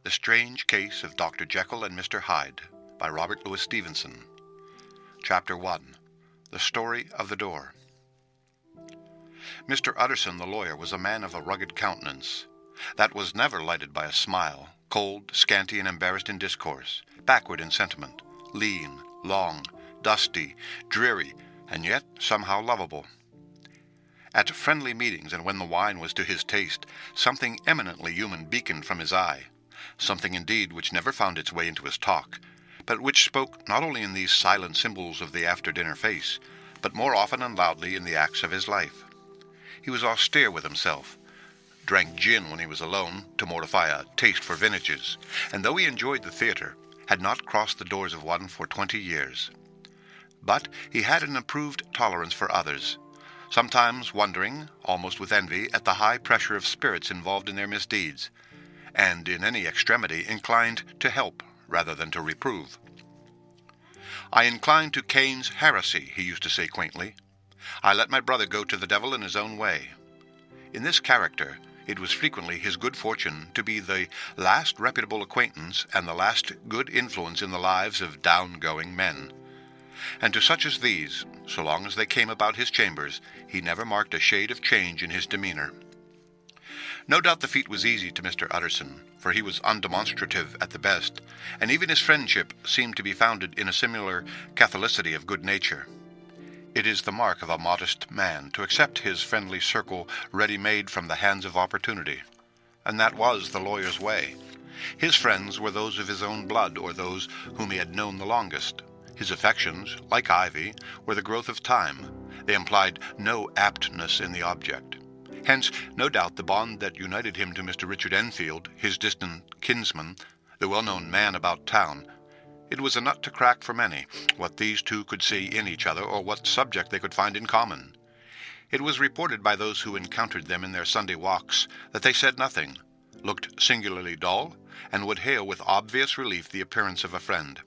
The Strange Case of Dr. Jekyll and Mr Hyde by Robert Louis Stevenson. Chapter 1. The Story of the Door. Mr. Utterson the lawyer was a man of a rugged countenance, that was never lighted by a smile, cold, scanty, and embarrassed in discourse, backward in sentiment, lean, long, dusty, dreary, and yet somehow lovable. At friendly meetings, and when the wine was to his taste, something eminently human beaconed from his eye, something indeed which never found its way into his talk, but which spoke not only in these silent symbols of the after-dinner face, but more often and loudly in the acts of his life. He was austere with himself, drank gin when he was alone, to mortify a taste for vintages, and though he enjoyed the theatre, had not crossed the doors of one for 20 years. But he had an improved tolerance for others, sometimes wondering, almost with envy, at the high pressure of spirits involved in their misdeeds, and in any extremity inclined to help rather than to reprove. "I incline to Cain's heresy," he used to say quaintly. "I let my brother go to the devil in his own way." In this character, it was frequently his good fortune to be the last reputable acquaintance and the last good influence in the lives of down-going men. And to such as these, so long as they came about his chambers, he never marked a shade of change in his demeanor. No doubt the feat was easy to Mr. Utterson, for he was undemonstrative at the best, and even his friendship seemed to be founded in a similar catholicity of good nature. It is the mark of a modest man to accept his friendly circle ready-made from the hands of opportunity, and that was the lawyer's way. His friends were those of his own blood, or those whom he had known the longest. His affections, like ivy, were the growth of time. They implied no aptness in the object. Hence, no doubt, the bond that united him to Mr. Richard Enfield, his distant kinsman, the well-known man about town. It was a nut to crack for many, what these two could see in each other, or what subject they could find in common. It was reported by those who encountered them in their Sunday walks that they said nothing, looked singularly dull, and would hail with obvious relief the appearance of a friend.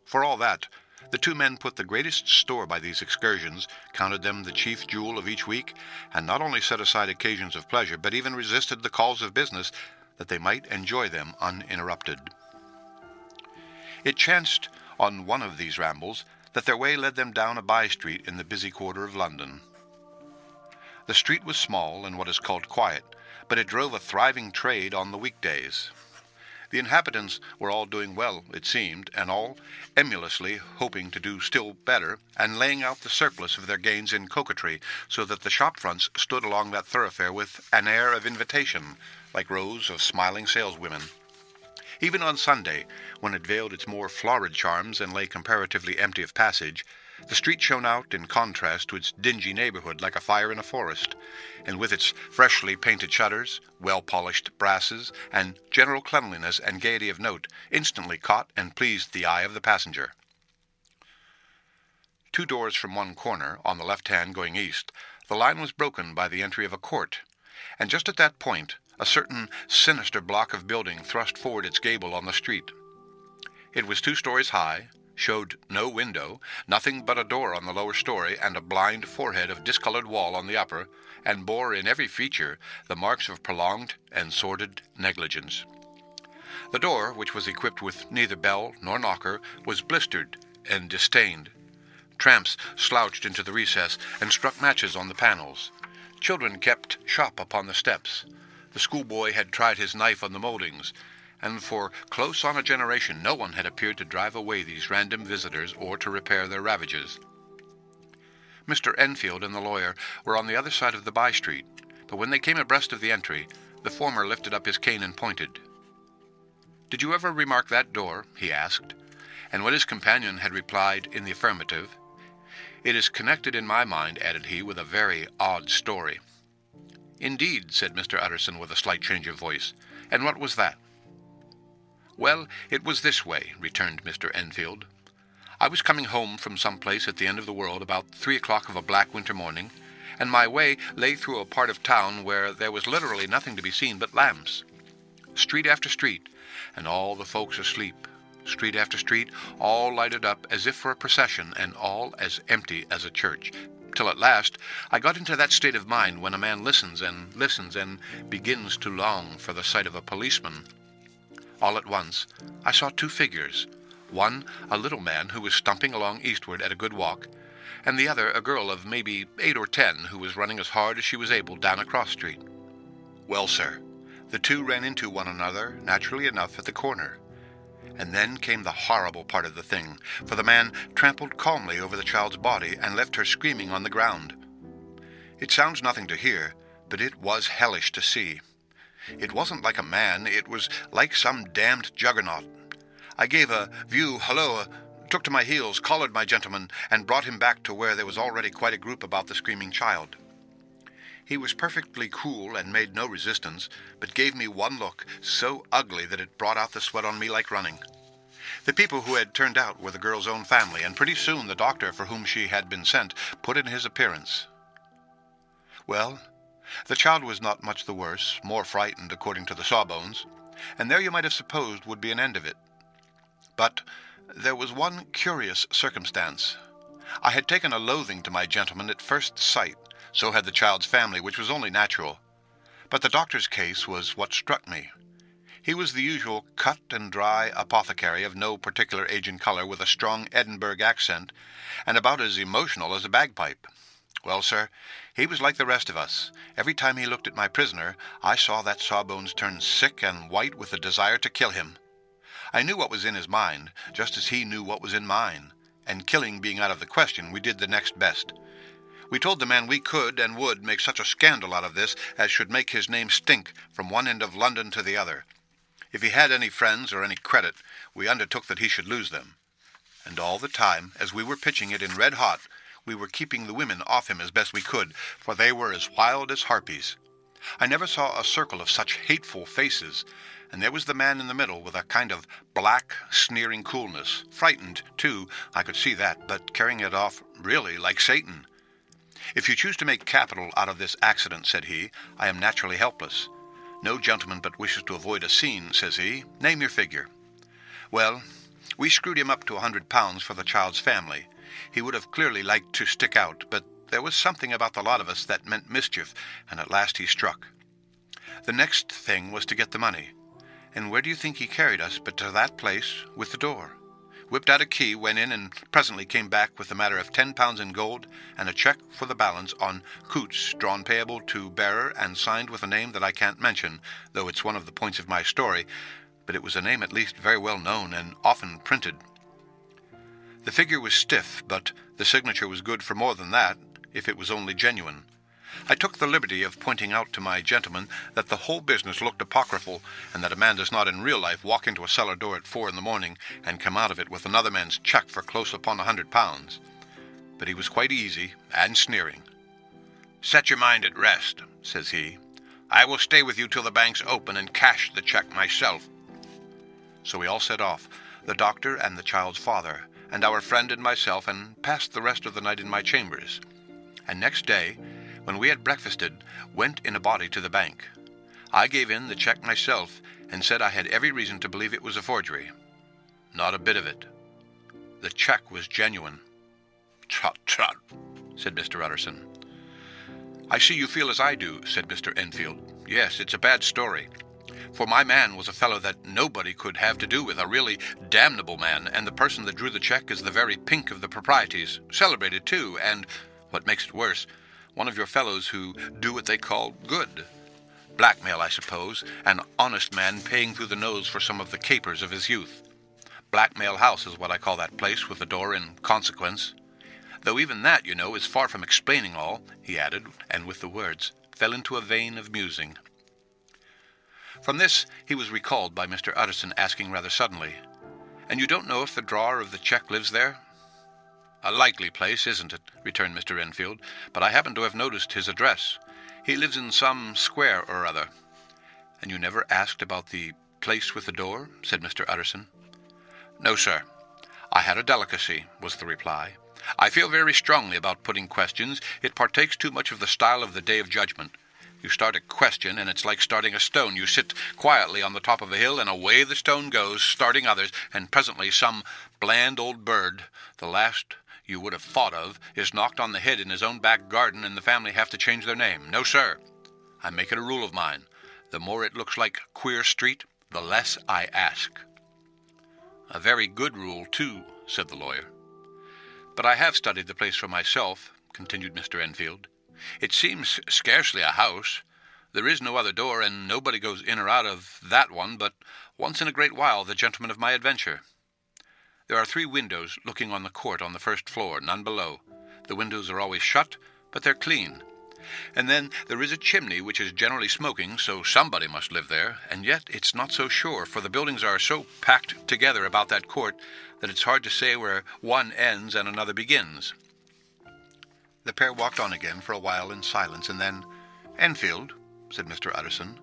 For all that, the two men put the greatest store by these excursions, counted them the chief jewel of each week, and not only set aside occasions of pleasure, but even resisted the calls of business, that they might enjoy them uninterrupted. It chanced on one of these rambles that their way led them down a by-street in the busy quarter of London. The street was small and what is called quiet, but it drove a thriving trade on the weekdays. The inhabitants were all doing well, it seemed, and all emulously hoping to do still better, and laying out the surplus of their gains in coquetry, so that the shop-fronts stood along that thoroughfare with an air of invitation, like rows of smiling saleswomen. Even on Sunday, when it veiled its more florid charms and lay comparatively empty of passage, the street shone out in contrast to its dingy neighborhood like a fire in a forest, and with its freshly painted shutters, well-polished brasses, and general cleanliness and gaiety of note, instantly caught and pleased the eye of the passenger. 2 doors from one corner, on the left hand going east, the line was broken by the entry of a court, and just at that point a certain sinister block of building thrust forward its gable on the street. It was 2 stories high, showed no window, nothing but a door on the lower story, and a blind forehead of discolored wall on the upper, and bore in every feature the marks of prolonged and sordid negligence. The door, which was equipped with neither bell nor knocker, was blistered and distained. Tramps slouched into the recess and struck matches on the panels. Children kept shop upon the steps. The schoolboy had tried his knife on the mouldings, and for close on a generation no one had appeared to drive away these random visitors or to repair their ravages. Mr. Enfield and the lawyer were on the other side of the by-street, but when they came abreast of the entry, the former lifted up his cane and pointed. "Did you ever remark that door?" he asked, and when his companion had replied in the affirmative, "It is connected in my mind," added he, "with a very odd story." "Indeed," said Mr. Utterson with a slight change of voice. "And what was that?" "Well, it was this way," returned Mr. Enfield. "I was coming home from some place at the end of the world about 3 o'clock of a black winter morning, and my way lay through a part of town where there was literally nothing to be seen but lamps. Street after street, and all the folks asleep. Street after street, all lighted up as if for a procession, and all as empty as a church. till at last I got into that state of mind when a man listens and begins to long for the sight of a policeman. All at once, I saw two figures. One, a little man who was stumping along eastward at a good walk, and the other, a girl of maybe 8 or 10, who was running as hard as she was able down a cross street. Well, sir, the two ran into one another, naturally enough, at the corner. And then came the horrible part of the thing, for the man trampled calmly over the child's body and left her screaming on the ground. It sounds nothing to hear, but it was hellish to see. It wasn't like a man, it was like some damned juggernaut. I gave a view halloa, took to my heels, collared my gentleman, and brought him back to where there was already quite a group about the screaming child. He was perfectly cool and made no resistance, but gave me one look so ugly that it brought out the sweat on me like running. The people who had turned out were the girl's own family, and pretty soon the doctor for whom she had been sent put in his appearance. Well, the child was not much the worse, more frightened according to the sawbones, and there you might have supposed would be an end of it. But there was one curious circumstance. I had taken a loathing to my gentleman at first sight, so had the child's family, which was only natural. But the doctor's case was what struck me. He was the usual cut and dry apothecary of no particular age and color, with a strong Edinburgh accent, and about as emotional as a bagpipe. Well, sir, he was like the rest of us. Every time he looked at my prisoner, I saw that Sawbones turn sick and white with the desire to kill him. I knew what was in his mind, just as he knew what was in mine, and killing being out of the question, we did the next best. We told the man we could and would make such a scandal out of this as should make his name stink from one end of London to the other. If he had any friends or any credit, we undertook that he should lose them. And all the time, as we were pitching it in red hot, we were keeping the women off him as best we could, for they were as wild as harpies. I never saw a circle of such hateful faces, and there was the man in the middle with a kind of black, sneering coolness, frightened, too, I could see that, but carrying it off really like Satan. If you choose to make capital out of this accident, said he, I am naturally helpless. No gentleman but wishes to avoid a scene, says he. Name your figure. Well, we screwed him up to £100 for the child's family. He would have clearly liked to stick out, but there was something about the lot of us that meant mischief, and at last he struck. The next thing was to get the money. And where do you think he carried us but to that place with the door? Whipped out a key, went in, and presently came back with a matter of £10 in gold and a cheque for the balance on Coots, drawn payable to bearer and signed with a name that I can't mention, though it's one of the points of my story, but it was a name at least very well known and often printed. The figure was stiff, but the signature was good for more than that, if it was only genuine. I took the liberty of pointing out to my gentleman that the whole business looked apocryphal, and that a man does not in real life walk into a cellar door at 4 a.m. and come out of it with another man's cheque for close upon £100. But he was quite easy and sneering. Set your mind at rest, says he. I will stay with you till the banks open and cash the cheque myself. So we all set off, the doctor and the child's father, and our friend and myself, and passed the rest of the night in my chambers. And next day, when we had breakfasted, went in a body to the bank. I gave in the cheque myself, and said I had every reason to believe it was a forgery. Not a bit of it. The cheque was genuine. Trot, trot, said Mr. Utterson. I see you feel as I do, said Mr. Enfield. Yes, it's a bad story. For my man was a fellow that nobody could have to do with, a really damnable man, and the person that drew the cheque is the very pink of the proprieties, celebrated too, and, what makes it worse, one of your fellows who do what they call good. Blackmail, I suppose, an honest man paying through the nose for some of the capers of his youth. Blackmail House is what I call that place, with the door in consequence. Though even that, you know, is far from explaining all, he added, and with the words, fell into a vein of musing. From this he was recalled by Mr. Utterson asking rather suddenly, And you don't know if the drawer of the cheque lives there? A likely place, isn't it? Returned Mr. Enfield, but I happen to have noticed his address. He lives in some square or other. And you never asked about the place with the door? Said Mr. Utterson. No, sir. I had a delicacy, was the reply. I feel very strongly about putting questions. It partakes too much of the style of the Day of Judgment. You start a question, and it's like starting a stone. You sit quietly on the top of a hill, and away the stone goes, starting others, and presently some bland old bird, the last you would have thought of, is knocked on the head in his own back garden, and the family have to change their name. No, sir. I make it a rule of mine. The more it looks like Queer Street, the less I ask." "A very good rule, too," said the lawyer. "But I have studied the place for myself," continued Mr. Enfield. "It seems scarcely a house. There is no other door, and nobody goes in or out of that one but once in a great while the gentleman of my adventure. There are 3 windows looking on the court on the first floor, none below. The windows are always shut, but they're clean. And then there is a chimney which is generally smoking, so somebody must live there, and yet it's not so sure, for the buildings are so packed together about that court that it's hard to say where one ends and another begins." The pair walked on again for a while in silence, and then, "Enfield," said Mr. Utterson,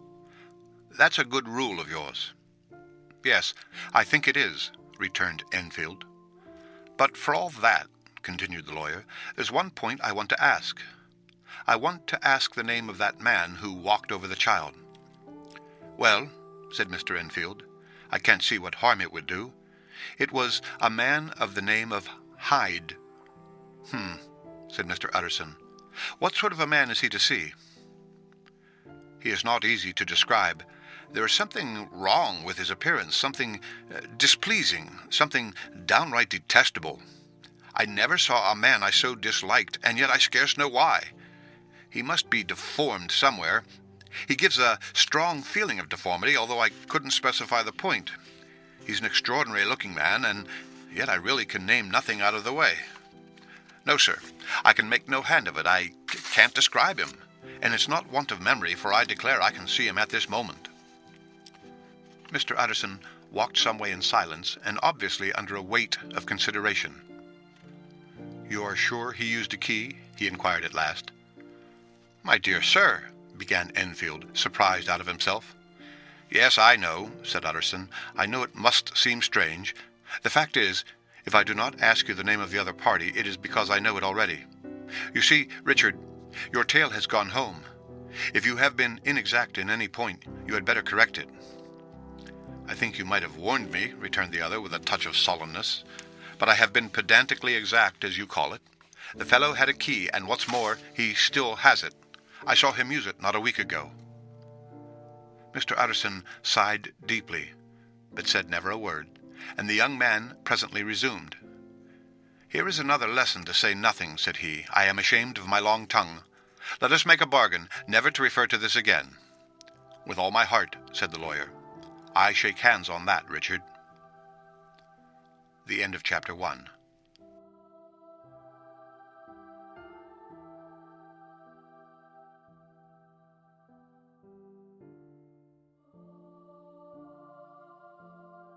"that's a good rule of yours." "Yes, I think it is," returned Enfield. "But for all that," continued the lawyer, "there's one point I want to ask. I want to ask the name of that man who walked over the child." "Well," said Mr. Enfield, "I can't see what harm it would do. It was a man of the name of Hyde." Said Mr. Utterson. "What sort of a man is he to see?" "He is not easy to describe. There is something wrong with his appearance, something displeasing, something downright detestable. I never saw a man I so disliked, and yet I scarce know why. He must be deformed somewhere. He gives a strong feeling of deformity, although I couldn't specify the point. He's an extraordinary-looking man, and yet I really can name nothing out of the way. No, sir, I can make no hand of it. I can't describe him, and it's not want of memory, for I declare I can see him at this moment." Mr. Utterson walked some way in silence, and obviously under a weight of consideration. "You are sure he used a key?" he inquired at last. "My dear sir," began Enfield, surprised out of himself. "Yes, I know," said Utterson. "I know it must seem strange. The fact is, if I do not ask you the name of the other party, it is because I know it already. You see, Richard, your tale has gone home. If you have been inexact in any point, you had better correct it." "I think you might have warned me," returned the other with a touch of sullenness. "But I have been pedantically exact, as you call it. The fellow had a key, and what's more, he still has it. I saw him use it not a week ago." Mr. Utterson sighed deeply, but said never a word, and the young man presently resumed. "Here is another lesson to say nothing," said he. "I am ashamed of my long tongue. Let us make a bargain never to refer to this again." "With all my heart," said the lawyer. "I shake hands on that, Richard." The end of Chapter 1.